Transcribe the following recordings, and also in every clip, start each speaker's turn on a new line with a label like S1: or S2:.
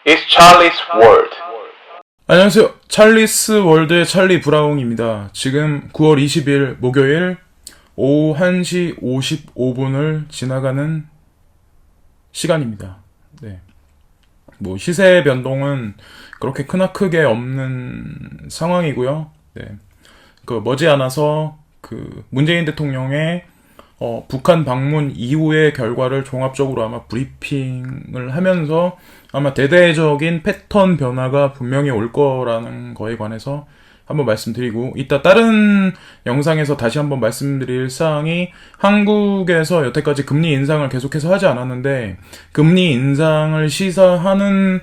S1: It's Charlie's World.
S2: 안녕하세요. 찰리스 월드의 찰리 브라운입니다. 지금 9월 20일 목요일 오후 1시 55분을 지나가는 시간입니다. 네. 뭐 시세 변동은 그렇게 크게 없는 상황이고요. 네. 머지않아서 문재인 대통령의 북한 방문 이후의 결과를 종합적으로 아마 브리핑을 하면서 아마 대대적인 패턴 변화가 분명히 올 거라는 거에 관해서 한번 말씀드리고, 이따 다른 영상에서 다시 한번 말씀드릴 사항이, 한국에서 여태까지 금리 인상을 계속해서 하지 않았는데 금리 인상을 시사하는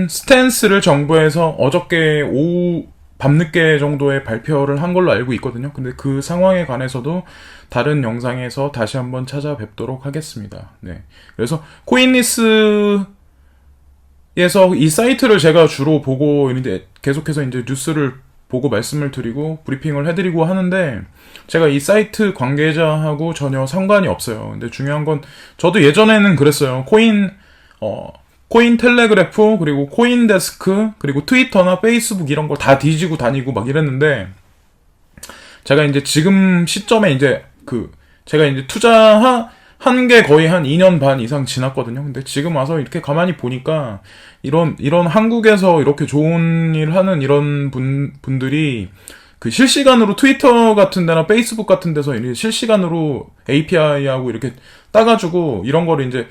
S2: 스탠스를 정부에서 어저께 오후 밤늦게 정도에 발표를 한 걸로 알고 있거든요. 근데 그 상황에 관해서도 다른 영상에서 다시 한번 찾아뵙도록 하겠습니다. 네. 그래서 코인리스에서 이 사이트를 제가 주로 보고 있는데, 계속해서 이제 뉴스를 보고 말씀을 드리고 브리핑을 해드리고 하는데, 제가 이 사이트 관계자하고 전혀 상관이 없어요. 근데 중요한 건, 저도 예전에는 그랬어요. 코인 텔레그래프, 그리고 코인 데스크, 그리고 트위터나 페이스북 이런 걸 다 뒤지고 다니고 막 이랬는데, 제가 이제 지금 시점에 이제 제가 이제 투자한 게 거의 한 2년 반 이상 지났거든요. 근데 지금 와서 이렇게 가만히 보니까 이런 한국에서 이렇게 좋은 일 하는 이런 분들이 실시간으로 트위터 같은 데나 페이스북 같은 데서 이렇게 실시간으로 API하고 이렇게 따가지고 이런 거를 이제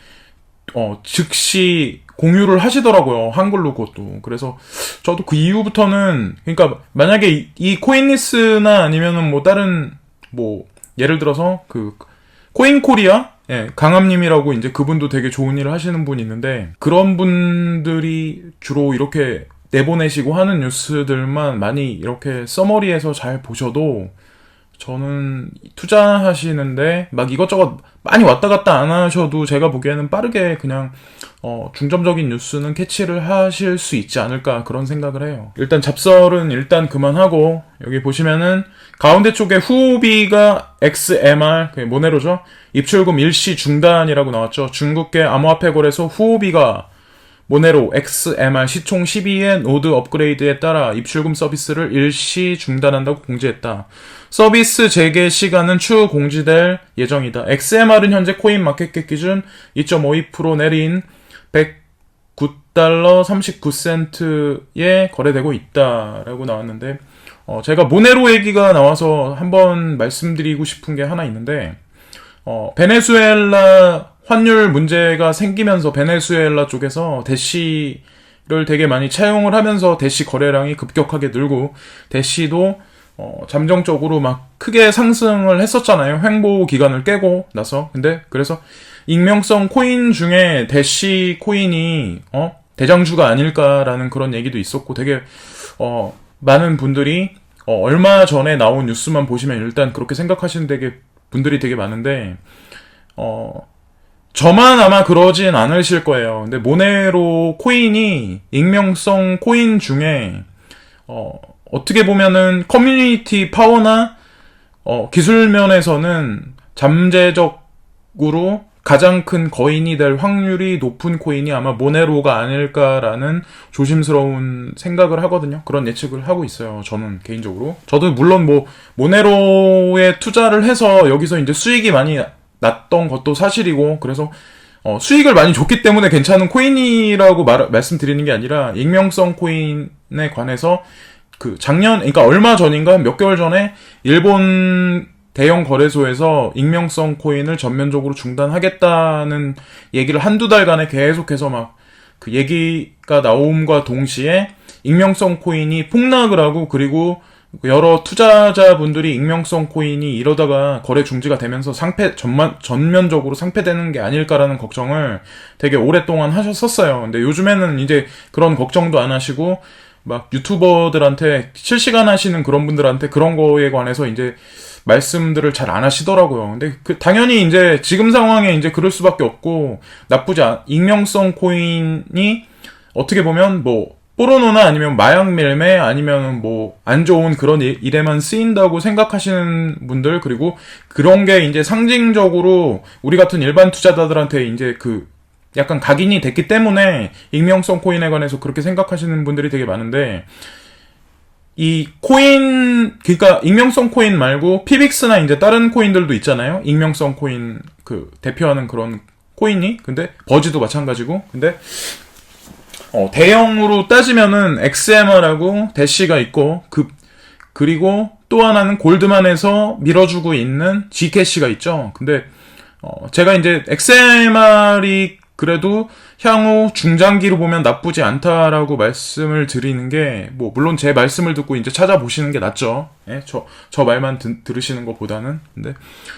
S2: 즉시 공유를 하시더라고요. 한글로 그것도. 그래서 저도 그 이후부터는, 그러니까 만약에 이 코인리스나 아니면은 뭐 다른 예를 들어서 코인 코리아, 예, 강함님이라고 이제 그분도 되게 좋은 일을 하시는 분이 있는데, 그런 분들이 주로 이렇게 내보내시고 하는 뉴스들만 많이 이렇게 서머리에서 잘 보셔도, 저는 투자하시는데 막 이것저것 많이 왔다 갔다 안 하셔도 제가 보기에는 빠르게 그냥 중점적인 뉴스는 캐치를 하실 수 있지 않을까, 그런 생각을 해요. 일단 잡설은 일단 그만하고, 여기 보시면은 가운데 쪽에 후비가 XMR, 모네로죠. 입출금 일시 중단이라고 나왔죠. 중국계 암호화폐 거래소 후오비가 모네로 XMR 시총 12의 노드 업그레이드에 따라 입출금 서비스를 일시 중단한다고 공지했다. 서비스 재개 시간은 추후 공지될 예정이다. XMR은 현재 코인 마켓캡 기준 2.52% 내린 109달러 39센트에 거래되고 있다라고 나왔는데, 제가 모네로 얘기가 나와서 한번 말씀드리고 싶은 게 하나 있는데, 베네수엘라 환율 문제가 생기면서 베네수엘라 쪽에서 대시를 되게 많이 차용을 하면서 대시 거래량이 급격하게 늘고, 대시도 잠정적으로 막 크게 상승을 했었잖아요. 횡보 기간을 깨고 나서. 근데 그래서 익명성 코인 중에 대시 코인이 대장주가 아닐까라는 그런 얘기도 있었고, 되게 많은 분들이 얼마 전에 나온 뉴스만 보시면 일단 그렇게 생각하시는 분들이 되게 많은데, 저만 아마 그러진 않으실 거예요. 근데 모네로 코인이 익명성 코인 중에 어떻게 보면은 커뮤니티 파워나 기술 면에서는 잠재적으로 가장 큰 거인이 될 확률이 높은 코인이 아마 모네로가 아닐까라는 조심스러운 생각을 하거든요. 그런 예측을 하고 있어요. 저는 개인적으로. 저도 물론 모네로에 투자를 해서 여기서 이제 수익이 많이 났던 것도 사실이고, 그래서 수익을 많이 줬기 때문에 괜찮은 코인이라고 말씀드리는 게 아니라, 익명성 코인에 관해서 그러니까 얼마 전인가 몇 개월 전에 일본 대형 거래소에서 익명성 코인을 전면적으로 중단하겠다는 얘기를 한두 달간에 계속해서 막 그 얘기가 나옴과 동시에 익명성 코인이 폭락을 하고, 그리고 여러 투자자분들이 익명성 코인이 이러다가 거래 중지가 되면서 전면적으로 상폐되는 게 아닐까라는 걱정을 되게 오랫동안 하셨었어요. 근데 요즘에는 이제 그런 걱정도 안 하시고, 막 유튜버들한테 실시간 하시는 그런 분들한테 그런 거에 관해서 이제 말씀들을 잘 안 하시더라고요. 근데 당연히 이제 지금 상황에 이제 그럴 수밖에 없고, 익명성 코인이 어떻게 보면 포르노나 아니면 마약 밀매 아니면 안 좋은 그런 일에만 쓰인다고 생각하시는 분들, 그리고 그런 게 이제 상징적으로 우리 같은 일반 투자자들한테 이제 약간 각인이 됐기 때문에 익명성 코인에 관해서 그렇게 생각하시는 분들이 되게 많은데, 이 코인, 그러니까 익명성 코인 말고 피빅스나 이제 다른 코인들도 있잖아요. 익명성 코인 그 대표하는 그런 코인이. 근데 버즈도 마찬가지고. 근데 대형으로 따지면은 XMR하고 대시가 있고, 그리고 또 하나는 골드만에서 밀어주고 있는 G캐시가 있죠. 근데 제가 이제 XMR이 그래도 향후 중장기로 보면 나쁘지 않다라고 말씀을 드리는 게, 뭐 물론 제 말씀을 듣고 이제 찾아보시는 게 낫죠. 예? 저 말만 들으시는 것보다는. 근데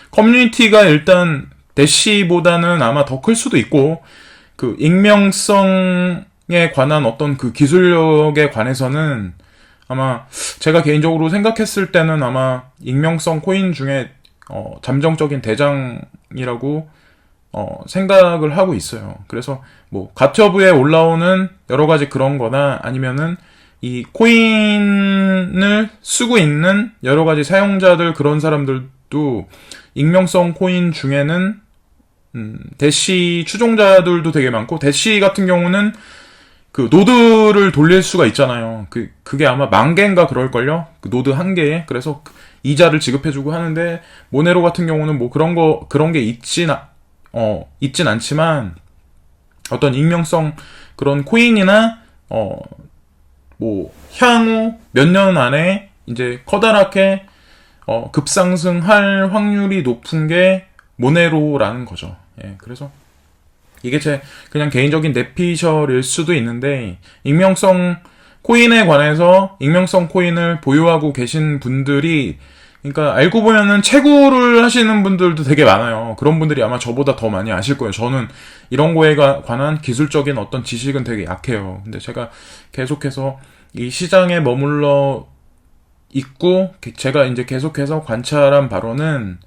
S2: 커뮤니티가 일단 대시보다는 아마 더 클 수도 있고, 그 익명성에 관한 어떤 그 기술력에 관해서는 아마 제가 개인적으로 생각했을 때는 아마 익명성 코인 중에 잠정적인 대장이라고 생각을 하고 있어요. 그래서 뭐 가처브에 올라오는 여러 가지 그런 거나 아니면은 이 코인을 쓰고 있는 여러 가지 사용자들, 그런 사람들도 익명성 코인 중에는 대시 추종자들도 되게 많고, 대시 같은 경우는 그 노드를 돌릴 수가 있잖아요. 그게 아마 10,000개인가 그럴걸요? 그 노드 1개에. 그래서 이자를 지급해주고 하는데, 모네로 같은 경우는 뭐 그런 게 있진 않지만, 어떤 익명성 그런 코인이나, 뭐, 향후 몇 년 안에 이제 커다랗게, 급상승할 확률이 높은 게 모네로라는 거죠. 예, 그래서 이게 제 그냥 개인적인 내피셜일 수도 있는데, 익명성 코인에 관해서 익명성 코인을 보유하고 계신 분들이, 그러니까 알고 보면은 채굴을 하시는 분들도 되게 많아요. 그런 분들이 아마 저보다 더 많이 아실 거예요. 저는 이런 거에 관한 기술적인 어떤 지식은 되게 약해요. 근데 제가 계속해서 이 시장에 머물러 있고, 제가 이제 계속해서 관찰한 바로는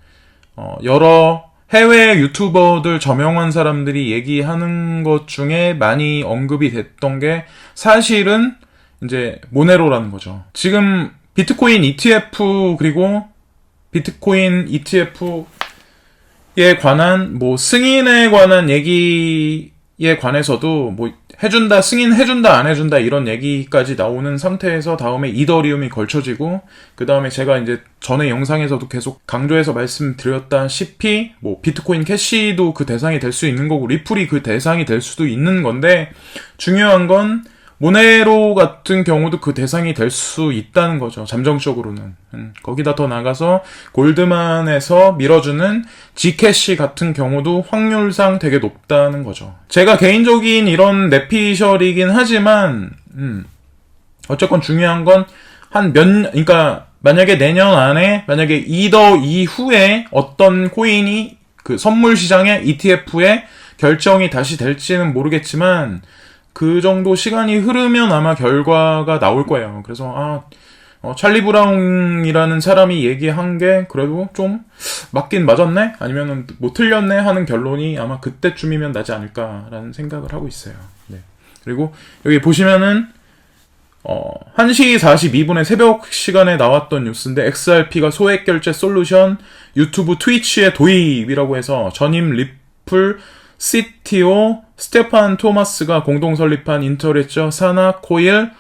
S2: 여러 해외 유튜버들, 저명한 사람들이 얘기하는 것 중에 많이 언급이 됐던 게 사실은 이제 모네로라는 거죠. 지금 비트코인 ETF, 그리고 비트코인 ETF에 관한 뭐 승인에 관한 얘기에 관해서도 뭐 해준다, 승인해준다, 안 해준다 이런 얘기까지 나오는 상태에서 다음에 이더리움이 걸쳐지고, 그 다음에 제가 이제 전에 영상에서도 계속 강조해서 말씀드렸다시피 뭐 비트코인 캐시도 그 대상이 될 수 있는 거고, 리플이 그 대상이 될 수도 있는 건데, 중요한 건 모네로 같은 경우도 그 대상이 될 수 있다는 거죠. 잠정적으로는. 거기다 더 나가서 골드만에서 밀어주는 G캐시 같은 경우도 확률상 되게 높다는 거죠. 제가 개인적인 이런 내피셜이긴 하지만, 어쨌건 중요한 건 그러니까 만약에 내년 안에, 만약에 이더 이후에 어떤 코인이 그 선물 시장의 ETF에 결정이 다시 될지는 모르겠지만, 그 정도 시간이 흐르면 아마 결과가 나올 거예요. 그래서 찰리 브라운이라는 사람이 얘기한 게 그래도 좀 맞긴 맞았네? 아니면은 뭐 틀렸네? 하는 결론이 아마 그때쯤이면 나지 않을까라는 생각을 하고 있어요. 네. 그리고 여기 보시면은 1시 42분에 새벽 시간에 나왔던 뉴스인데, XRP가 소액 결제 솔루션 유튜브 트위치의 도입이라고 해서 전임 리플 CTO 스테판 토마스가 공동 설립한 인터레저 사나 코일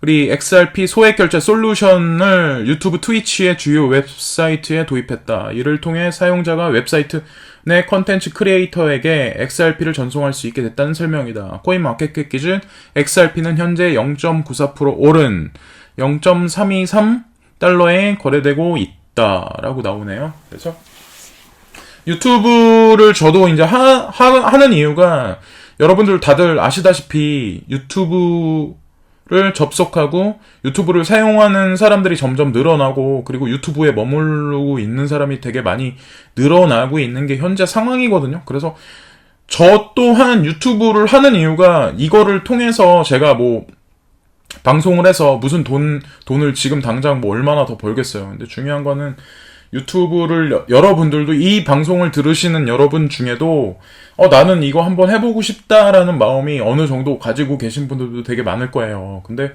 S2: 우리 XRP 소액 결제 솔루션을 유튜브 트위치의 주요 웹사이트에 도입했다. 이를 통해 사용자가 웹사이트 내 컨텐츠 크리에이터에게 XRP를 전송할 수 있게 됐다는 설명이다. 코인마켓캡 기준 XRP는 현재 0.94% 오른 0.323달러에 거래되고 있다라고 나오네요. 그래서 유튜브를 저도 이제 하는 이유가, 여러분들 다들 아시다시피 유튜브를 접속하고 유튜브를 사용하는 사람들이 점점 늘어나고, 그리고 유튜브에 머무르고 있는 사람이 되게 많이 늘어나고 있는 게 현재 상황이거든요. 그래서 저 또한 유튜브를 하는 이유가, 이거를 통해서 제가 뭐 방송을 해서 무슨 돈을 지금 당장 뭐 얼마나 더 벌겠어요. 근데 중요한 거는 유튜브를 여러분들도, 이 방송을 들으시는 여러분 중에도 나는 이거 한번 해보고 싶다라는 마음이 어느 정도 가지고 계신 분들도 되게 많을 거예요. 근데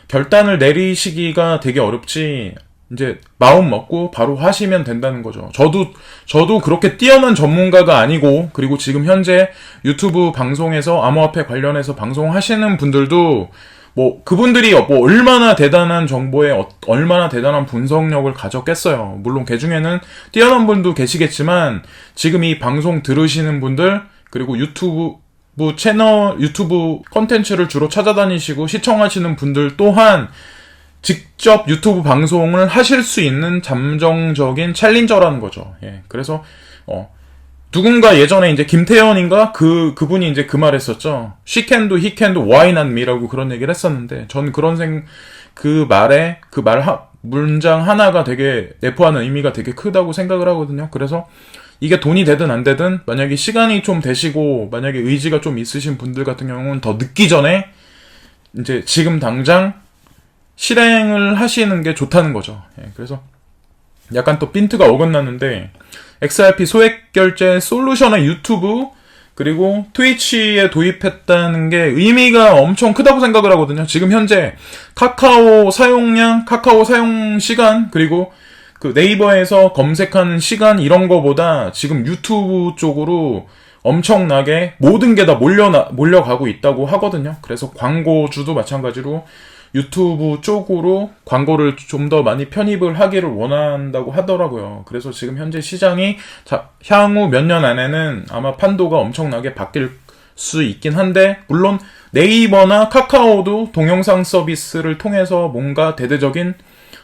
S2: 결단을 내리시기가 되게 어렵지, 이제 마음 먹고 바로 하시면 된다는 거죠. 저도 그렇게 뛰어난 전문가가 아니고, 그리고 지금 현재 유튜브 방송에서 암호화폐 관련해서 방송하시는 분들도 뭐 그분들이 뭐 얼마나 대단한 정보에 얼마나 대단한 분석력을 가졌겠어요. 물론 그 중에는 뛰어난 분도 계시겠지만, 지금 이 방송 들으시는 분들, 그리고 유튜브 컨텐츠를 주로 찾아다니시고 시청하시는 분들 또한 직접 유튜브 방송을 하실 수 있는 잠정적인 챌린저라는 거죠. 예. 그래서 누군가 예전에 이제 김태현인가 그분이 이제 그 말 했었죠. She can do, he can do, why not me라고 그런 얘기를 했었는데, 저는 그 문장 하나가 되게 내포하는 의미가 되게 크다고 생각을 하거든요. 그래서 이게 돈이 되든 안 되든, 만약에 시간이 좀 되시고 만약에 의지가 좀 있으신 분들 같은 경우는 더 늦기 전에 이제 지금 당장 실행을 하시는 게 좋다는 거죠. 예, 그래서 약간 또 핀트가 어긋났는데, XRP 소액 결제 솔루션의 유튜브 그리고 트위치에 도입했다는 게 의미가 엄청 크다고 생각을 하거든요. 지금 현재 카카오 사용량, 카카오 사용 시간, 그리고 그 네이버에서 검색하는 시간, 이런 거보다 지금 유튜브 쪽으로 엄청나게 모든 게 다 몰려가고 있다고 하거든요. 그래서 광고주도 마찬가지로 유튜브 쪽으로 광고를 좀 더 많이 편입을 하기를 원한다고 하더라고요. 그래서 지금 현재 시장이 향후 몇 년 안에는 아마 판도가 엄청나게 바뀔 수 있긴 한데, 물론 네이버나 카카오도 동영상 서비스를 통해서 뭔가 대대적인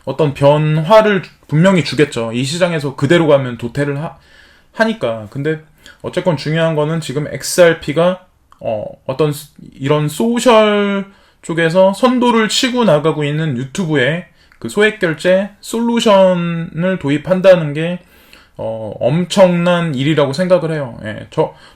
S2: 어떤 변화를 분명히 주겠죠. 이 시장에서 그대로 가면 도태를 하니까. 근데 어쨌건 중요한 거는 지금 XRP가 어떤 이런 소셜 쪽에서 선도를 치고 나가고 있는 유튜브에 그 소액 결제 솔루션을 도입한다는 게 엄청난 일이라고 생각을 해요. 예.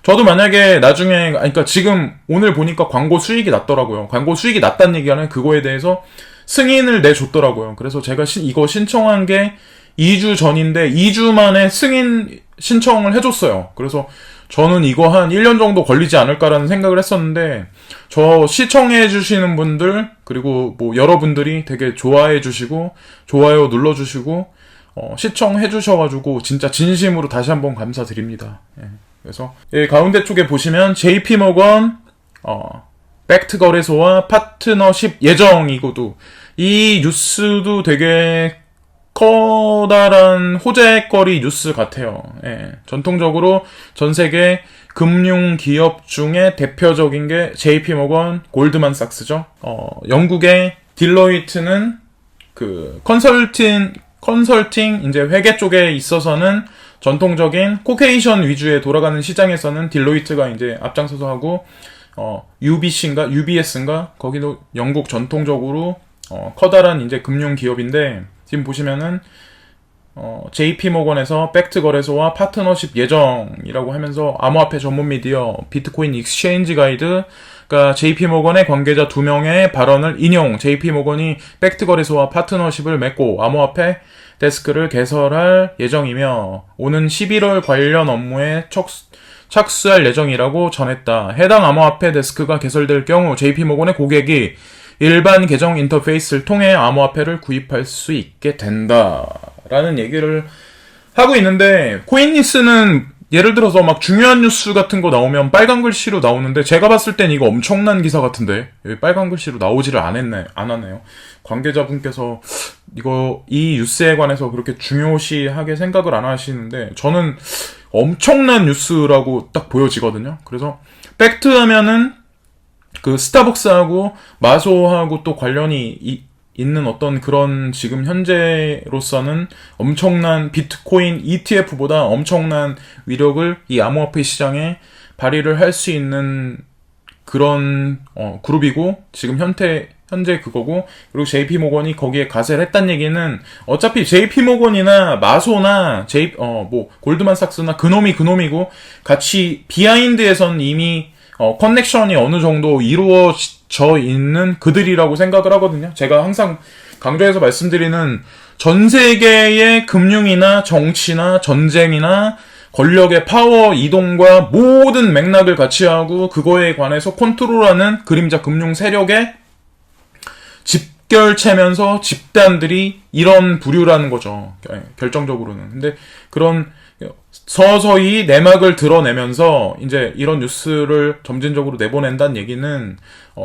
S2: 저도 만약에 나중에, 그러니까 지금 오늘 보니까 광고 수익이 났더라고요. 광고 수익이 났다는 얘기는 그거에 대해서 승인을 내줬더라고요. 그래서 제가 이거 신청한 게 2주 전인데 2주 만에 승인 신청을 해줬어요. 그래서 저는 이거 한 1년 정도 걸리지 않을까라는 생각을 했었는데, 저 시청해주시는 분들, 그리고 뭐 여러분들이 되게 좋아해주시고, 좋아요 눌러주시고, 시청해주셔가지고, 진짜 진심으로 다시 한번 감사드립니다. 예. 그래서, 가운데 쪽에 보시면, JP모건, 팩트 거래소와 파트너십 예정이고도, 이 뉴스도 되게 커다란 호재거리 뉴스 같아요. 예. 전통적으로 전 세계 금융 기업 중에 대표적인 게 JP모건, 골드만삭스죠. 영국의 딜로이트는 그 컨설팅 이제 회계 쪽에 있어서는 전통적인 코케이션 위주에 돌아가는 시장에서는 딜로이트가 이제 앞장서서 하고, UBS인가 거기도 영국 전통적으로 커다란 이제 금융 기업인데, 지금 보시면은 JP모건에서 팩트 거래소와 파트너십 예정이라고 하면서 암호화폐 전문 미디어 비트코인 익스체인지 가이드가 JP모건의 관계자 2명의 발언을 인용, JP모건이 팩트 거래소와 파트너십을 맺고 암호화폐 데스크를 개설할 예정이며 오는 11월 관련 업무에 착수할 예정이라고 전했다. 해당 암호화폐 데스크가 개설될 경우 JP모건의 고객이 일반 계정 인터페이스를 통해 암호화폐를 구입할 수 있게 된다라는 얘기를 하고 있는데, 코인니스는 예를 들어서 막 중요한 뉴스 같은 거 나오면 빨간 글씨로 나오는데, 제가 봤을 땐 이거 엄청난 기사 같은데 왜 빨간 글씨로 나오지를 안 하네요. 관계자분께서 이 뉴스에 관해서 그렇게 중요시하게 생각을 안 하시는데, 저는 엄청난 뉴스라고 딱 보여지거든요. 그래서 팩트 하면은 그 스타벅스하고 마소하고 또 관련이 있는 어떤 그런 지금 현재로서는 엄청난 비트코인 ETF보다 엄청난 위력을 이 암호화폐 시장에 발휘를 할 수 있는 그런 그룹이고, 지금 현재 그거고, 그리고 JP모건이 거기에 가세를 했다는 얘기는 어차피 JP모건이나 마소나 골드만삭스나 그놈이고 같이 비하인드에선 이미 커넥션이 어느 정도 이루어져 있는 그들이라고 생각을 하거든요. 제가 항상 강조해서 말씀드리는 전 세계의 금융이나 정치나 전쟁이나 권력의 파워 이동과 모든 맥락을 같이 하고 그거에 관해서 컨트롤하는 그림자 금융 세력의 집결체면서 집단들이 이런 부류라는 거죠. 결정적으로는. 근데 그런 서서히 내막을 드러내면서 이제 이런 뉴스를 점진적으로 내보낸다는 얘기는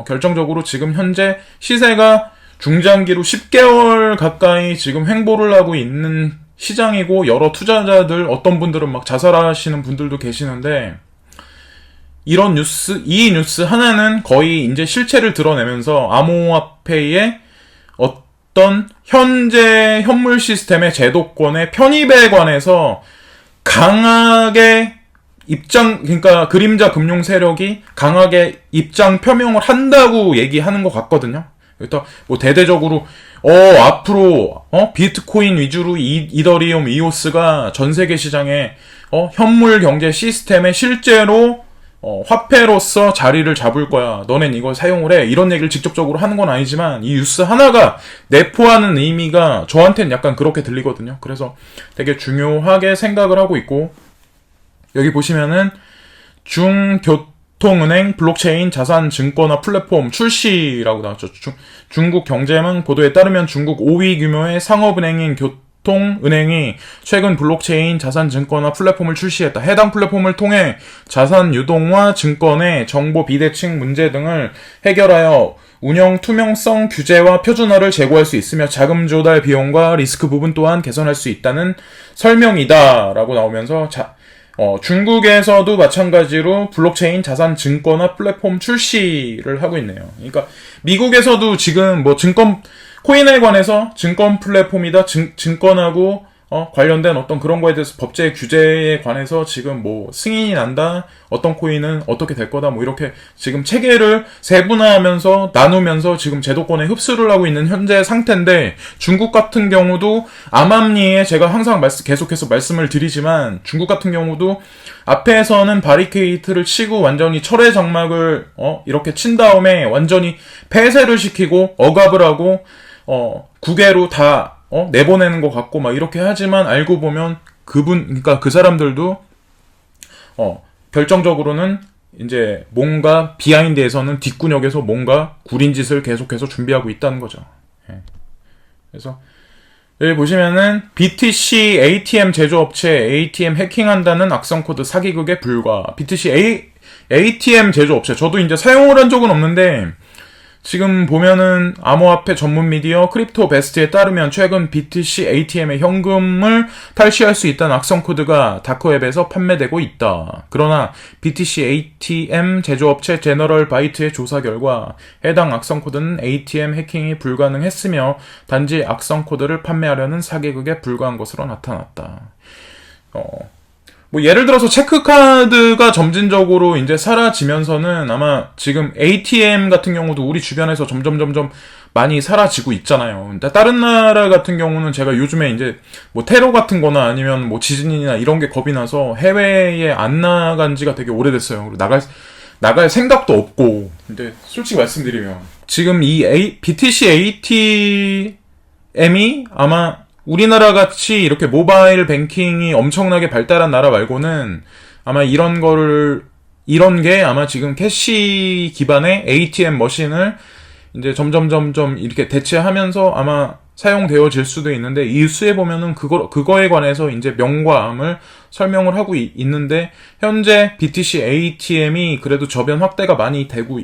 S2: 결정적으로 지금 현재 시세가 중장기로 10개월 가까이 지금 횡보를 하고 있는 시장이고, 여러 투자자들, 어떤 분들은 막 자살하시는 분들도 계시는데, 이런 뉴스, 이 뉴스 하나는 거의 이제 실체를 드러내면서 암호화폐의 어떤 현재 현물 시스템의 제도권의 편입에 관해서 강하게 그러니까 그림자 금융 세력이 강하게 입장 표명을 한다고 얘기하는 것 같거든요. 일단 뭐 대대적으로 앞으로 비트코인 위주로 이더리움, 이오스가 전 세계 시장에 현물 경제 시스템에 실제로 화폐로서 자리를 잡을 거야. 너넨 이걸 사용을 해. 이런 얘기를 직접적으로 하는 건 아니지만 이 뉴스 하나가 내포하는 의미가 저한테는 약간 그렇게 들리거든요. 그래서 되게 중요하게 생각을 하고 있고, 여기 보시면은 중교통은행 블록체인 자산 증권화 플랫폼 출시라고 나왔죠. 중국 경제망 보도에 따르면 중국 5위 규모의 상업은행인 교통은행이 최근 블록체인 자산 증권화 플랫폼을 출시했다. 해당 플랫폼을 통해 자산 유동화, 증권의 정보 비대칭 문제 등을 해결하여 운영 투명성, 규제와 표준화를 제고할 수 있으며 자금 조달 비용과 리스크 부분 또한 개선할 수 있다는 설명이다 라고 나오면서 중국에서도 마찬가지로 블록체인 자산 증권화 플랫폼 출시를 하고 있네요. 그러니까 미국에서도 지금 뭐 코인에 관해서 증권 플랫폼이다, 증권하고 관련된 어떤 그런 거에 대해서 법제 규제에 관해서 지금 뭐 승인이 난다, 어떤 코인은 어떻게 될 거다, 뭐 이렇게 지금 체계를 세분화하면서 나누면서 지금 제도권에 흡수를 하고 있는 현재 상태인데, 중국 같은 경우도 암암리에 제가 항상 계속해서 말씀을 드리지만, 중국 같은 경우도 앞에서는 바리케이트를 치고 완전히 철의 장막을 이렇게 친 다음에 완전히 폐쇄를 시키고 억압을 하고 국외로 다 내보내는 것 같고 막 이렇게 하지만, 알고 보면 그러니까 그 사람들도 결정적으로는 이제 뭔가 비하인드에서는 뒷구녕에서 뭔가 구린 짓을 계속해서 준비하고 있다는 거죠. 그래서 여기 보시면은 BTC ATM 제조업체 ATM 해킹한다는 악성 코드 사기극에 불과. BTC ATM 제조업체, 저도 이제 사용을 한 적은 없는데 지금 보면은 암호화폐 전문 미디어 크립토 베스트에 따르면 최근 BTC ATM의 현금을 탈취할 수 있다는 악성 코드가 다크웹에서 판매되고 있다. 그러나 BTC ATM 제조업체 제너럴 바이트의 조사 결과 해당 악성 코드는 ATM 해킹이 불가능했으며 단지 악성 코드를 판매하려는 사기극에 불과한 것으로 나타났다. 뭐 예를 들어서 체크카드가 점진적으로 이제 사라지면서는 아마 지금 ATM 같은 경우도 우리 주변에서 점점 많이 사라지고 있잖아요. 근데 다른 나라 같은 경우는 제가 요즘에 이제 뭐 테러 같은 거나 아니면 뭐 지진이나 이런 게 겁이 나서 해외에 안 나간 지가 되게 오래됐어요. 나갈 생각도 없고. 근데 솔직히 말씀드리면 지금 이 BTC ATM이 아마 우리나라 같이 이렇게 모바일 뱅킹이 엄청나게 발달한 나라 말고는 아마 이런 게 아마 지금 캐시 기반의 ATM 머신을 이제 점점 이렇게 대체하면서 아마 사용되어질 수도 있는데, 이 뉴스에 보면은 그거에 관해서 이제 명과암을 설명을 하고 있는데, 현재 BTC ATM이 그래도 저변 확대가 많이 되고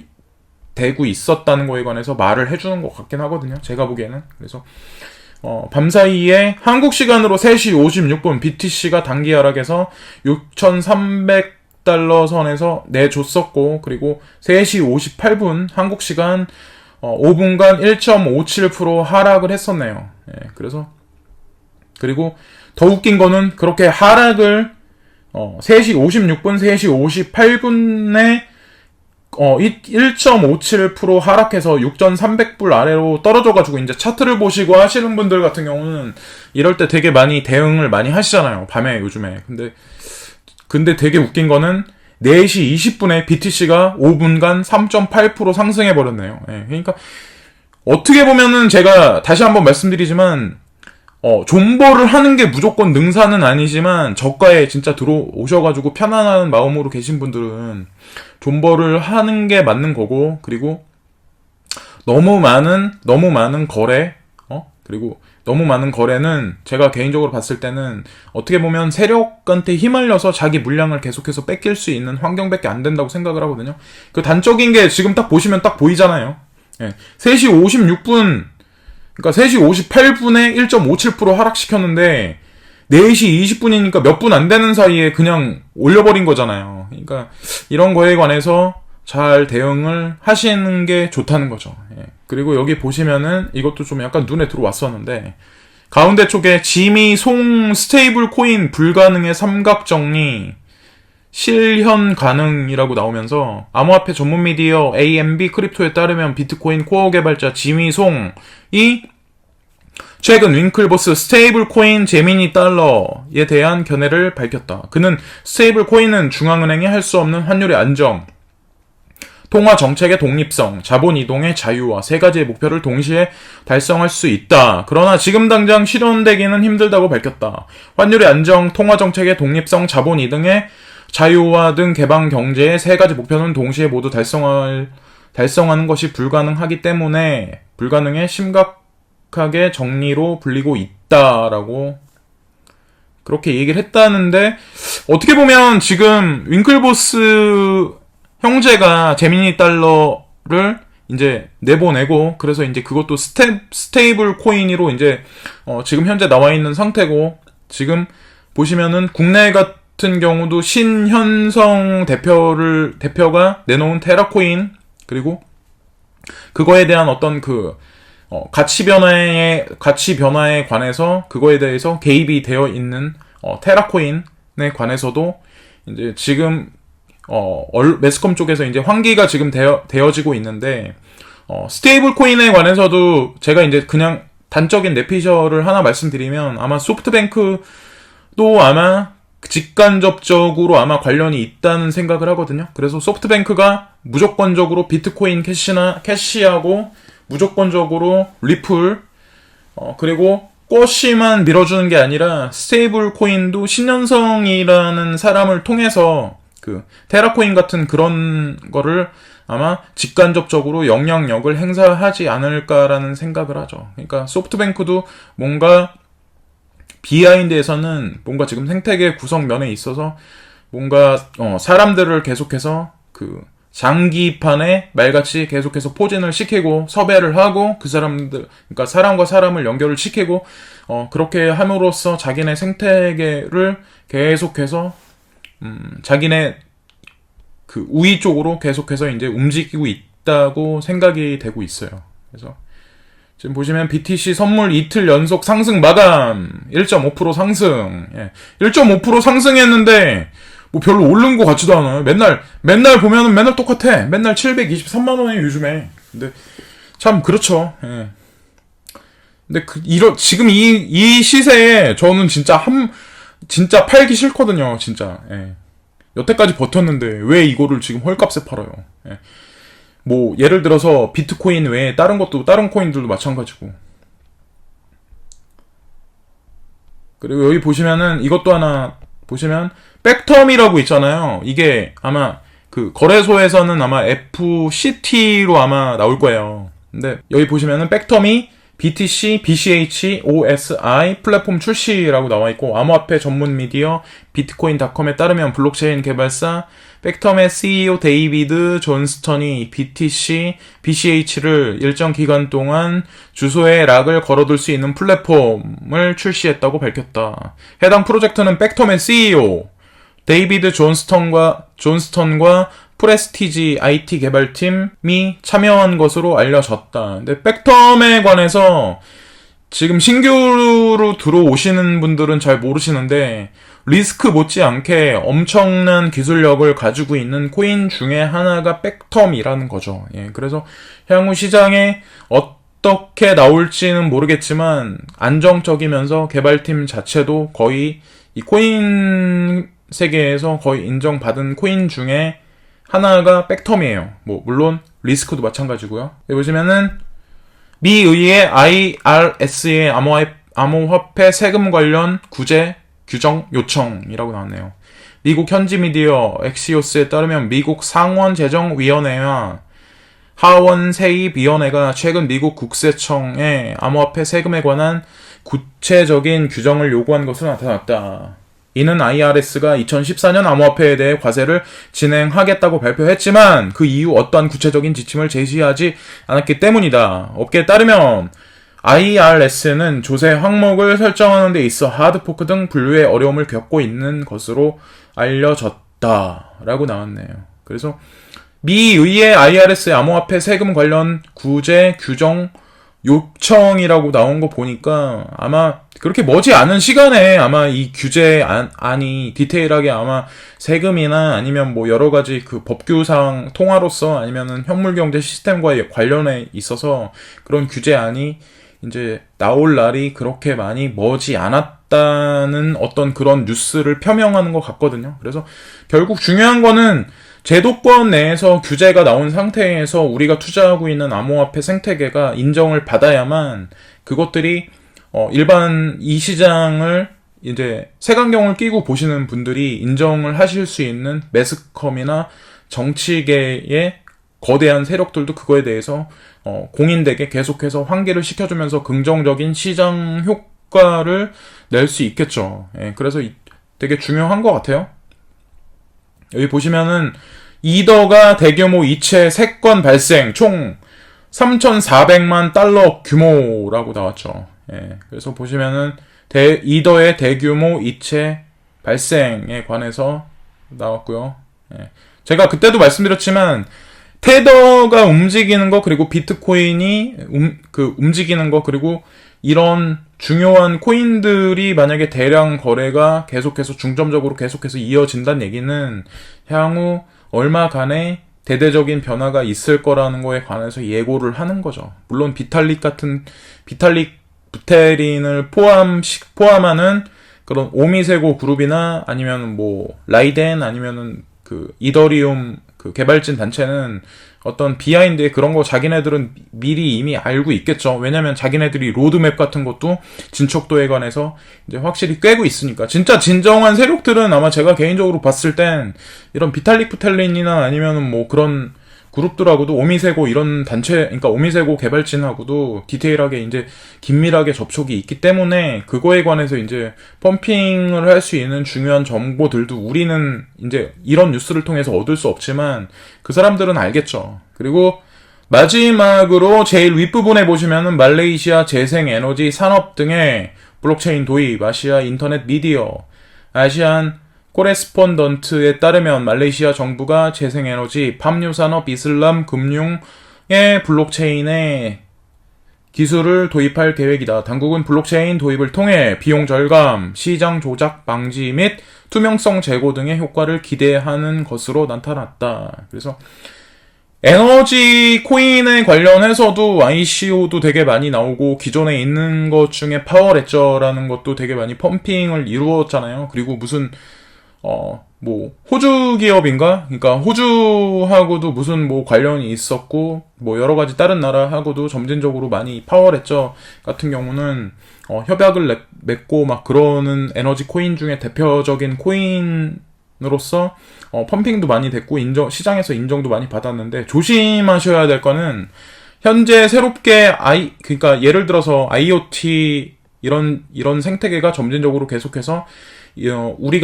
S2: 있었다는 거에 관해서 말을 해주는 것 같긴 하거든요. 제가 보기에는. 그래서 밤사이에 한국 시간으로 3시 56분 BTC가 단기 하락해서 6,300달러 선에서 내줬었고, 그리고 3시 58분 한국 시간 5분간 1.57% 하락을 했었네요. 그리고 더 웃긴 거는 그렇게 하락을 3시 56분, 3시 58분에 1.57% 하락해서 6,300불 아래로 떨어져가지고 이제 차트를 보시고 하시는 분들 같은 경우는 이럴 때 되게 많이 대응을 많이 하시잖아요. 밤에 요즘에. 근데 되게 웃긴 거는 4시 20분에 BTC가 5분간 3.8% 상승해버렸네요. 그러니까 어떻게 보면은 제가 다시 한번 말씀드리지만 존버를 하는 게 무조건 능사는 아니지만, 저가에 진짜 들어오셔가지고 편안한 마음으로 계신 분들은 존버를 하는 게 맞는 거고, 그리고 너무 많은 거래, 그리고 너무 많은 거래는 제가 개인적으로 봤을 때는 어떻게 보면 세력한테 휘말려서 자기 물량을 계속해서 뺏길 수 있는 환경밖에 안 된다고 생각을 하거든요. 그 단적인 게 지금 딱 보시면 딱 보이잖아요. 예. 3시 56분, 그러니까 3시 58분에 1.57% 하락시켰는데 4시 20분이니까 몇 분 안 되는 사이에 그냥 올려버린 거잖아요. 그러니까 이런 거에 관해서 잘 대응을 하시는 게 좋다는 거죠. 예. 그리고 여기 보시면은 이것도 좀 약간 눈에 들어왔었는데 가운데 쪽에 지미 송 스테이블 코인 불가능의 삼각정리 실현 가능이라고 나오면서 암호화폐 전문 미디어 AMB 크립토에 따르면 비트코인 코어 개발자 지미 송이 최근 윙클보스 스테이블 코인 제미니 달러에 대한 견해를 밝혔다. 그는 스테이블 코인은 중앙은행이 할 수 없는 환율의 안정, 통화 정책의 독립성, 자본 이동의 자유와 세 가지의 목표를 동시에 달성할 수 있다. 그러나 지금 당장 실현되기는 힘들다고 밝혔다. 환율의 안정, 통화 정책의 독립성, 자본 이동의 자유화 등 개방 경제의 세 가지 목표는 동시에 모두 달성하는 것이 불가능하기 때문에 불가능에 심각하게 정리로 불리고 있다라고 그렇게 얘기를 했다는데 어떻게 보면 지금 윙클보스 형제가 제미니 달러를 이제 내보내고 그래서 이제 그것도 스테이블 코인으로 이제 지금 현재 나와 있는 상태고 지금 보시면은 국내 같은 경우도 신현성 대표가 내놓은 테라코인 그리고 그거에 대한 어떤 가치 변화에 관해서 그거에 대해서 개입이 되어 있는 테라코인에 관해서도 이제 지금 매스컴 쪽에서 이제 환기가 지금 되어지고 있는데, 스테이블 코인에 관해서도 제가 이제 그냥 단적인 내피셜을 하나 말씀드리면, 아마 소프트뱅크도 아마 직간접적으로 아마 관련이 있다는 생각을 하거든요. 그래서 소프트뱅크가 무조건적으로 비트코인 캐시하고, 무조건적으로 리플, 그리고 꼬시만 밀어주는 게 아니라, 스테이블 코인도 신현성이라는 사람을 통해서 테라코인 같은 그런 거를 아마 직간접적으로 영향력을 행사하지 않을까라는 생각을 하죠. 그러니까 소프트뱅크도 뭔가 비하인드에서는 뭔가 지금 생태계 구성면에 있어서 뭔가 사람들을 계속해서 장기판에 말같이 계속해서 포진을 시키고 섭외를 하고 그러니까 사람과 사람을 연결을 시키고 그렇게 함으로써 자기네 생태계를 계속해서 자기네 우위 쪽으로 계속해서 이제 움직이고 있다고 생각이 되고 있어요. 그래서 지금 보시면 BTC 선물 이틀 연속 상승 마감 1.5% 상승. 1.5% 상승했는데 뭐 별로 오른 것 같지도 않아요. 맨날 보면은 맨날 똑같아. 맨날 723만 원에 요즘에. 근데 참 그렇죠. 예. 근데 지금 이 시세에 저는 진짜 팔기 싫거든요, 진짜. 예. 여태까지 버텼는데 왜 이거를 지금 헐값에 팔아요? 예. 뭐 예를 들어서 비트코인 외에 다른 코인들도 마찬가지고. 그리고 여기 보시면은 이것도 하나 보시면 백텀이라고 있잖아요. 이게 아마 거래소에서는 아마 FCT로 아마 나올 거예요. 근데 여기 보시면은 백텀이 BTC, BCH, OSI 플랫폼 출시라고 나와 있고 암호화폐 전문 미디어 비트코인닷컴에 따르면 블록체인 개발사 백텀의 CEO 데이비드 존스턴이 BTC, BCH를 일정 기간 동안 주소에 락을 걸어둘 수 있는 플랫폼을 출시했다고 밝혔다. 해당 프로젝트는 백텀의 CEO 데이비드 존스턴과 프레스티지 IT 개발팀이 참여한 것으로 알려졌다. 근데 백텀에 관해서 지금 신규로 들어오시는 분들은 잘 모르시는데 리스크 못지않게 엄청난 기술력을 가지고 있는 코인 중에 하나가 백텀이라는 거죠. 예, 그래서 향후 시장에 어떻게 나올지는 모르겠지만 안정적이면서 개발팀 자체도 거의 이 코인 세계에서 거의 인정받은 코인 중에 하나가 백텀이에요. 뭐 물론 리스크도 마찬가지고요. 여기 보시면은 미의회 IRS의 암호화폐 세금 관련 구제 규정 요청이라고 나왔네요. 미국 현지 미디어 엑시오스에 따르면 미국 상원재정위원회와 하원세입위원회가 최근 미국 국세청에 암호화폐 세금에 관한 구체적인 규정을 요구한 것으로 나타났다. 이는 IRS가 2014년 암호화폐에 대해 과세를 진행하겠다고 발표했지만 그 이후 어떠한 구체적인 지침을 제시하지 않았기 때문이다. 업계에 따르면 IRS는 조세 항목을 설정하는 데 있어 하드포크 등 분류의 어려움을 겪고 있는 것으로 알려졌다라고 나왔네요. 그래서 미 의회 IRS 암호화폐 세금 관련 구제 규정 요청이라고 나온 거 보니까 아마 그렇게 머지 않은 시간에 아마 이 규제 안이 디테일하게 아마 세금이나 아니면 뭐 여러 가지 그 법규상 통화로서 아니면은 현물경제 시스템과 관련해 있어서 그런 규제안이 이제 나올 날이 그렇게 많이 머지 않았다는 어떤 그런 뉴스를 표명하는 것 같거든요. 그래서 결국 중요한 거는 제도권 내에서 규제가 나온 상태에서 우리가 투자하고 있는 암호화폐 생태계가 인정을 받아야만 그것들이 일반 이 시장을 이제 색안경을 끼고 보시는 분들이 인정을 하실 수 있는 매스컴이나 정치계의 거대한 세력들도 그거에 대해서 공인되게 계속해서 환기를 시켜주면서 긍정적인 시장 효과를 낼 수 있겠죠. 예, 그래서 되게 중요한 것 같아요. 여기 보시면은 이더가 대규모 이체 3건 발생 총 3,400만 달러 규모라고 나왔죠. 예, 그래서 보시면은 이더의 대규모 이체 발생에 관해서 나왔고요. 예, 제가 그때도 말씀드렸지만 테더가 움직이는 거 그리고 비트코인이 움직이는 거 그리고 이런 중요한 코인들이 만약에 대량 거래가 계속해서 중점적으로 계속해서 이어진다는 얘기는 향후 얼마간의 대대적인 변화가 있을 거라는 거에 관해서 예고를 하는 거죠. 물론 비탈릭 부테린을 포함하는 그런 오미세고 그룹이나 아니면 뭐 라이덴 아니면은 그 이더리움 그 개발진 단체는 어떤 비하인드에 그런 거 자기네들은 미리 이미 알고 있겠죠. 왜냐면 자기네들이 로드맵 같은 것도 진척도에 관해서 이제 확실히 꿰고 있으니까. 진짜 진정한 세력들은 아마 제가 개인적으로 봤을 땐 이런 비탈릭 부텔린이나 아니면은 뭐 그런 그룹들하고도 오미세고 이런 단체, 그러니까 오미세고 개발진하고도 디테일하게 이제 긴밀하게 접촉이 있기 때문에 그거에 관해서 이제 펌핑을 할 수 있는 중요한 정보들도 우리는 이제 이런 뉴스를 통해서 얻을 수 없지만 그 사람들은 알겠죠. 그리고 마지막으로 제일 윗부분에 보시면은 말레이시아 재생에너지 산업 등의 블록체인 도입, 아시아 인터넷 미디어, 아시안 코레스폰던트에 따르면 말레이시아 정부가 재생에너지, 팜유산업, 이슬람, 금융의 블록체인에 기술을 도입할 계획이다. 당국은 블록체인 도입을 통해 비용 절감, 시장 조작 방지 및 투명성 제고 등의 효과를 기대하는 것으로 나타났다. 그래서 에너지 코인에 관련해서도 ICO도 되게 많이 나오고 기존에 있는 것 중에 파워레저라는 것도 되게 많이 펌핑을 이루었잖아요. 그리고 무슨 뭐 호주 기업인가? 그러니까 호주하고도 무슨 뭐 관련이 있었고 뭐 여러 가지 다른 나라하고도 점진적으로 많이 파워레저 같은 경우는 협약을 맺고 막 그러는 에너지 코인 중에 대표적인 코인으로서 펌핑도 많이 됐고 시장에서 인정도 많이 받았는데 조심하셔야 될 거는 현재 새롭게 그러니까 예를 들어서 IoT 이런 생태계가 점진적으로 계속해서 우리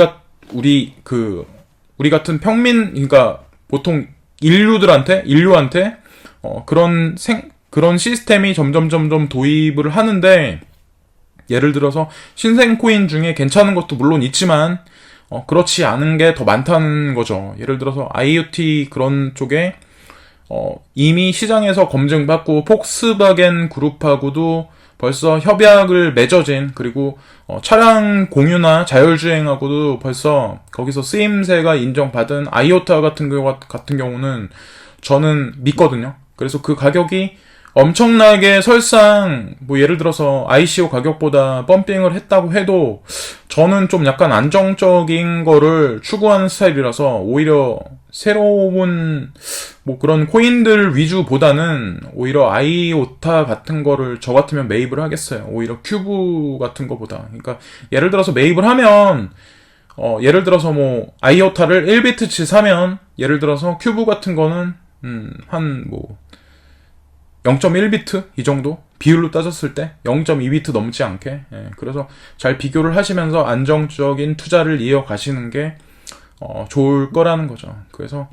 S2: 같은 평민, 그러니까 보통 인류한테 그런 시스템이 점점 도입을 하는데, 예를 들어서 신생 코인 중에 괜찮은 것도 물론 있지만 그렇지 않은 게 더 많다는 거죠. 예를 들어서 IoT 그런 쪽에 이미 시장에서 검증받고 폭스바겐 그룹하고도 벌써 협약을 맺어진, 그리고 차량 공유나 자율주행하고도 벌써 거기서 쓰임새가 인정받은 아이오타 같은 경우는 저는 믿거든요. 그래서 그 가격이 엄청나게 설상 뭐 예를 들어서 ICO 가격보다 펌핑을 했다고 해도 저는 좀 약간 안정적인 거를 추구하는 스타일이라서 오히려 새로운 뭐 그런 코인들 위주보다는 오히려 아이오타 같은 거를 저 같으면 매입을 하겠어요. 오히려 큐브 같은 거보다. 그러니까 예를 들어서 매입을 하면 예를 들어서 뭐 아이오타를 1비트치 사면 예를 들어서 큐브 같은 거는 한 뭐 0.1비트 이 정도 비율로 따졌을 때 0.2비트 넘지 않게. 그래서 잘 비교를 하시면서 안정적인 투자를 이어가시는 게 좋을 거라는 거죠. 그래서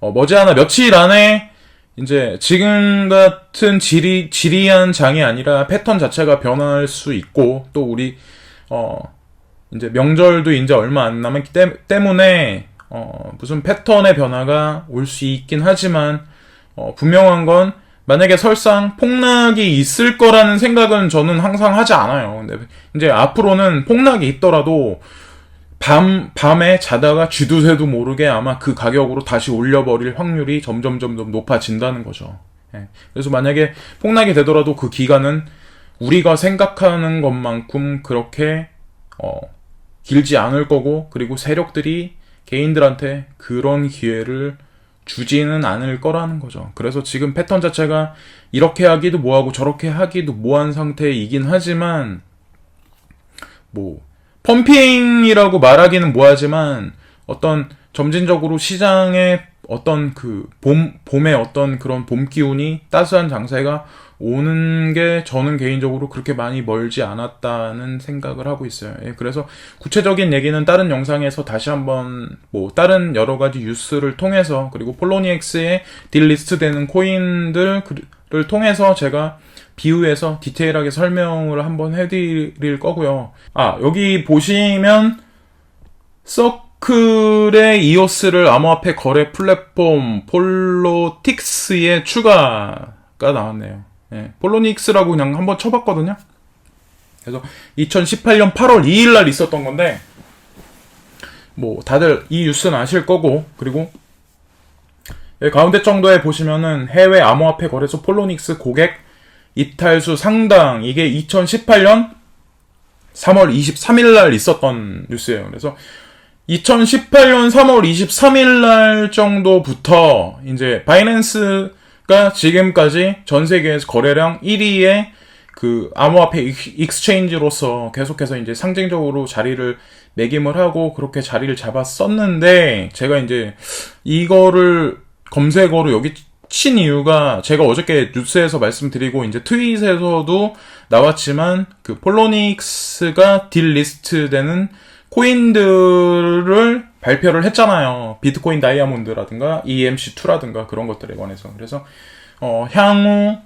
S2: 머지않아 며칠 안에 이제 지금 같은 지리한 장이 아니라 패턴 자체가 변할 수 있고, 또 우리 이제 명절도 이제 얼마 안 남았기 때문에 무슨 패턴의 변화가 올 수 있긴 하지만 분명한 건 만약에 설상 폭락이 있을 거라는 생각은 저는 항상 하지 않아요. 근데 이제 앞으로는 폭락이 있더라도 밤에 자다가 쥐두새도 모르게 아마 그 가격으로 다시 올려버릴 확률이 점점 높아진다는 거죠. 그래서 만약에 폭락이 되더라도 그 기간은 우리가 생각하는 것만큼 그렇게 길지 않을 거고, 그리고 세력들이 개인들한테 그런 기회를 주지는 않을 거라는 거죠. 그래서 지금 패턴 자체가 이렇게 하기도 뭐하고 저렇게 하기도 뭐한 상태이긴 하지만, 펌핑이라고 말하기는 뭐하지만 어떤 점진적으로 시장에 어떤 그 봄의 어떤 그런 봄 기운이, 따스한 장세가 오는 게 저는 개인적으로 그렇게 많이 멀지 않았다는 생각을 하고 있어요. 그래서 구체적인 얘기는 다른 영상에서 다시 한번 다른 여러 가지 뉴스를 통해서, 그리고 폴로니엑스에 딜리스트 되는 코인들을 통해서 제가 비유해서 디테일하게 설명을 한번 해드릴 거고요. 여기 보시면 서클의 이오스를 암호화폐 거래 플랫폼 폴로틱스에 추가가 나왔네요. 폴로닉스라고 그냥 한번 쳐봤거든요. 그래서 2018년 8월 2일 날 있었던 건데, 다들 이 뉴스는 아실 거고, 그리고 가운데 정도에 보시면은 해외 암호화폐 거래소 폴로닉스 고객 이탈수 상당, 이게 2018년 3월 23일 날 있었던 뉴스예요. 그래서 2018년 3월 23일 날 정도부터 이제 바이낸스가 지금까지 전 세계에서 거래량 1위의 그 암호화폐 익스체인지로서 계속해서 이제 상징적으로 자리를 매김을 하고 그렇게 자리를 잡았었는데, 제가 이제 이거를 검색어로 여기 친 이유가, 제가 어저께 뉴스에서 말씀드리고 이제 트윗에서도 나왔지만, 그 폴로닉스가 딜리스트 되는 코인들을 발표를 했잖아요. 비트코인 다이아몬드라든가 EMC2라든가 그런 것들에 관해서. 그래서 향후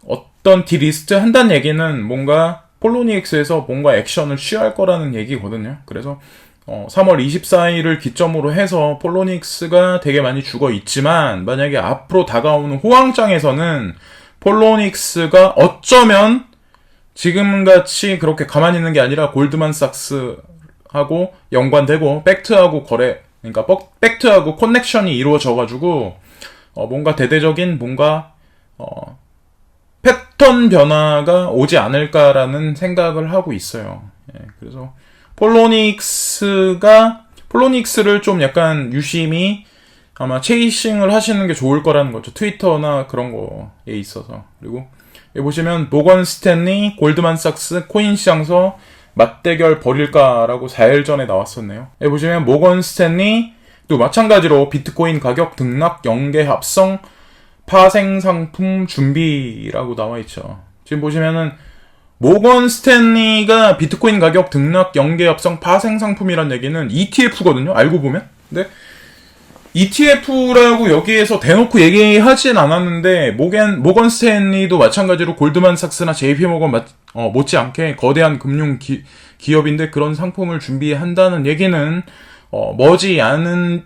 S2: 어떤 딜리스트 한다는 얘기는 뭔가 폴로닉스에서 뭔가 액션을 취할 거라는 얘기거든요. 그래서 3월 24일을 기점으로 해서 폴로닉스가 되게 많이 죽어 있지만, 만약에 앞으로 다가오는 호황장에서는 폴로닉스가 어쩌면 지금같이 그렇게 가만히 있는 게 아니라 골드만삭스하고 연관되고 그러니까 팩트하고 커넥션이 이루어져가지고 뭔가 대대적인 패턴 변화가 오지 않을까라는 생각을 하고 있어요. 그래서 폴로닉스를 좀 약간 유심히 아마 체이싱을 하시는 게 좋을 거라는 거죠. 트위터나 그런 거에 있어서. 그리고 여기 보시면 모건 스탠리 골드만삭스 코인시장서 맞대결 벌일까라고 4일 전에 나왔었네요. 여기 보시면 모건 스탠리 또 마찬가지로 비트코인 가격 등락 연계 합성 파생 상품 준비라고 나와 있죠. 지금 보시면은 모건 스탠리가 비트코인 가격 등락 연계 합성 파생 상품이란 얘기는 ETF거든요. 알고 보면. 근데 ETF라고 여기에서 대놓고 얘기하진 않았는데, 모건 스탠리도 마찬가지로 골드만삭스나 JP모건 못지않게 거대한 금융 기업인데 그런 상품을 준비한다는 얘기는 머지않은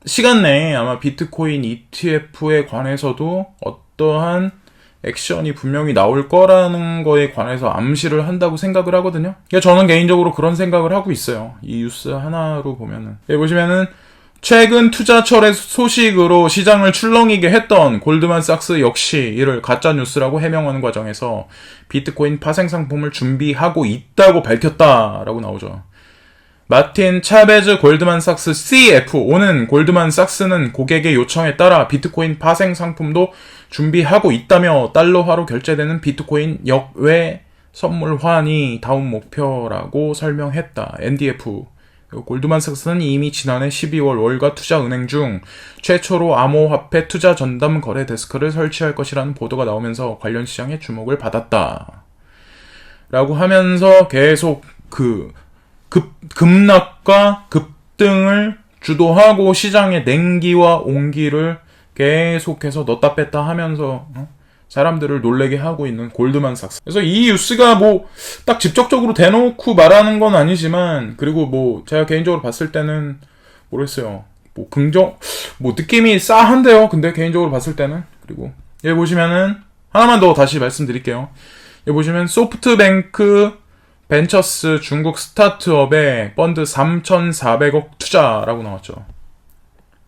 S2: 시간 내에 아마 비트코인 ETF에 관해서도 어떠한 액션이 분명히 나올 거라는 거에 관해서 암시를 한다고 생각을 하거든요. 저는 개인적으로 그런 생각을 하고 있어요. 이 뉴스 하나로 보면은. 여기 보시면은 최근 투자철의 소식으로 시장을 출렁이게 했던 골드만삭스 역시 이를 가짜뉴스라고 해명하는 과정에서 비트코인 파생 상품을 준비하고 있다고 밝혔다라고 나오죠. 마틴 차베즈 골드만삭스 CFO는 골드만삭스는 고객의 요청에 따라 비트코인 파생 상품도 준비하고 있다며 달러화로 결제되는 비트코인 역외 선물 환이 다음 목표라고 설명했다. NDF 골드만삭스는 이미 지난해 12월 월가 투자은행 중 최초로 암호화폐 투자 전담 거래 데스크를 설치할 것이라는 보도가 나오면서 관련 시장에 주목을 받았다. 라고 하면서 계속 급락과 급등을 주도하고 시장의 냉기와 온기를 계속해서 넣다 뺐다 하면서 사람들을 놀래게 하고 있는 골드만삭스. 그래서 이 뉴스가 뭐 딱 직접적으로 대놓고 말하는 건 아니지만, 그리고 뭐 제가 개인적으로 봤을 때는 모르겠어요. 뭐 뭐 느낌이 싸한데요. 근데 개인적으로 봤을 때는. 그리고 여기 보시면은 하나만 더 다시 말씀드릴게요. 여기 보시면 소프트뱅크 벤처스 중국 스타트업에 펀드 3,400억 투자라고 나왔죠.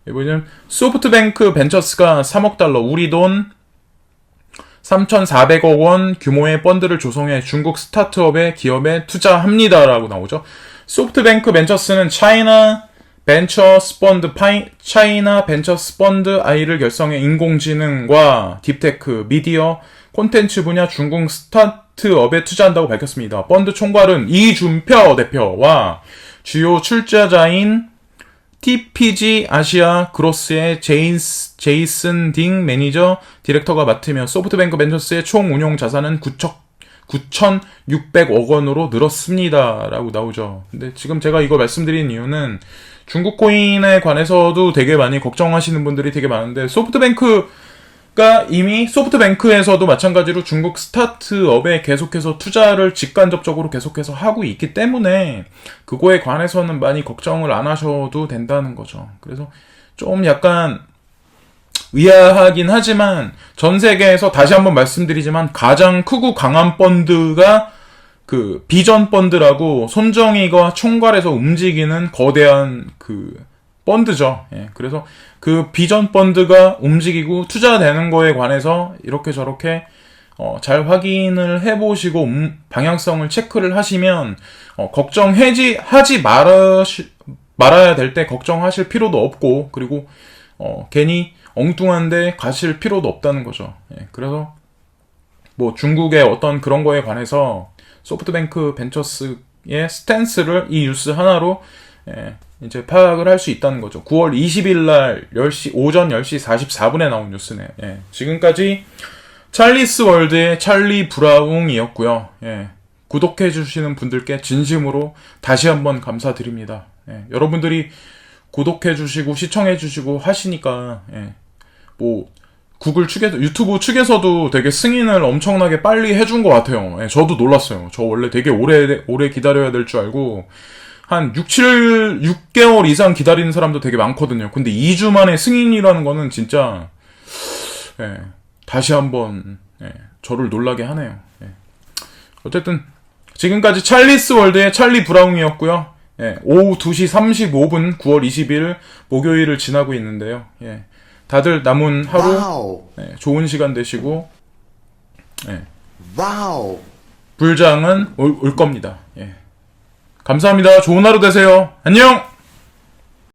S2: 여기 보시면 소프트뱅크 벤처스가 3억 달러, 우리 돈 3,400억 원 규모의 펀드를 조성해 중국 스타트업의 기업에 투자합니다라고 나오죠. 소프트뱅크 벤처스는 차이나 벤처스 펀드 I를 결성해 인공지능과 딥테크, 미디어, 콘텐츠 분야 중국 스타트업에 투자한다고 밝혔습니다. 펀드 총괄은 이준표 대표와 주요 출자자인 TPG 아시아 그로스의 제이슨 딩 매니저 디렉터가 맡으며 소프트뱅크 벤처스의 총 운용 자산은 9,600억 원으로 늘었습니다. 라고 나오죠. 근데 지금 제가 이거 말씀드린 이유는 중국 코인에 관해서도 되게 많이 걱정하시는 분들이 되게 많은데, 이미 소프트뱅크에서도 마찬가지로 중국 스타트업에 계속해서 투자를 직간접적으로 계속해서 하고 있기 때문에 그거에 관해서는 많이 걱정을 안 하셔도 된다는 거죠. 그래서 좀 약간 의아하긴 하지만 전 세계에서 다시 한번 말씀드리지만 가장 크고 강한 펀드가 그 비전 펀드라고 손정희가 총괄해서 움직이는 거대한 펀드죠. 예, 그래서 그 비전 펀드가 움직이고 투자되는 거에 관해서 이렇게 저렇게 잘 확인을 해보시고 방향성을 체크를 하시면 걱정하지 말아야 될 때 걱정하실 필요도 없고, 그리고 괜히 엉뚱한데 가실 필요도 없다는 거죠. 예, 그래서 뭐 중국의 어떤 그런 거에 관해서 소프트뱅크 벤처스의 스탠스를 이 뉴스 하나로 이제 파악을 할 수 있다는 거죠. 9월 20일 날 오전 10시 44분에 나온 뉴스네. 예. 지금까지 찰리스 월드의 찰리 브라웅이었고요. 예. 구독해주시는 분들께 진심으로 다시 한번 감사드립니다. 예. 여러분들이 구독해주시고 시청해주시고 하시니까, 뭐 유튜브 측에서도 되게 승인을 엄청나게 빨리 해준 것 같아요. 예. 저도 놀랐어요. 저 원래 되게 오래 기다려야 될 줄 알고 한 6개월 이상 기다리는 사람도 되게 많거든요. 근데 2주 만에 승인이라는 거는 진짜, 다시 한번, 저를 놀라게 하네요. 어쨌든, 지금까지 찰리스 월드의 찰리 브라웅이었고요. 오후 2시 35분 9월 20일 목요일을 지나고 있는데요. 다들 남은 하루, 좋은 시간 되시고, 불장은 올 겁니다. 감사합니다. 좋은 하루 되세요. 안녕!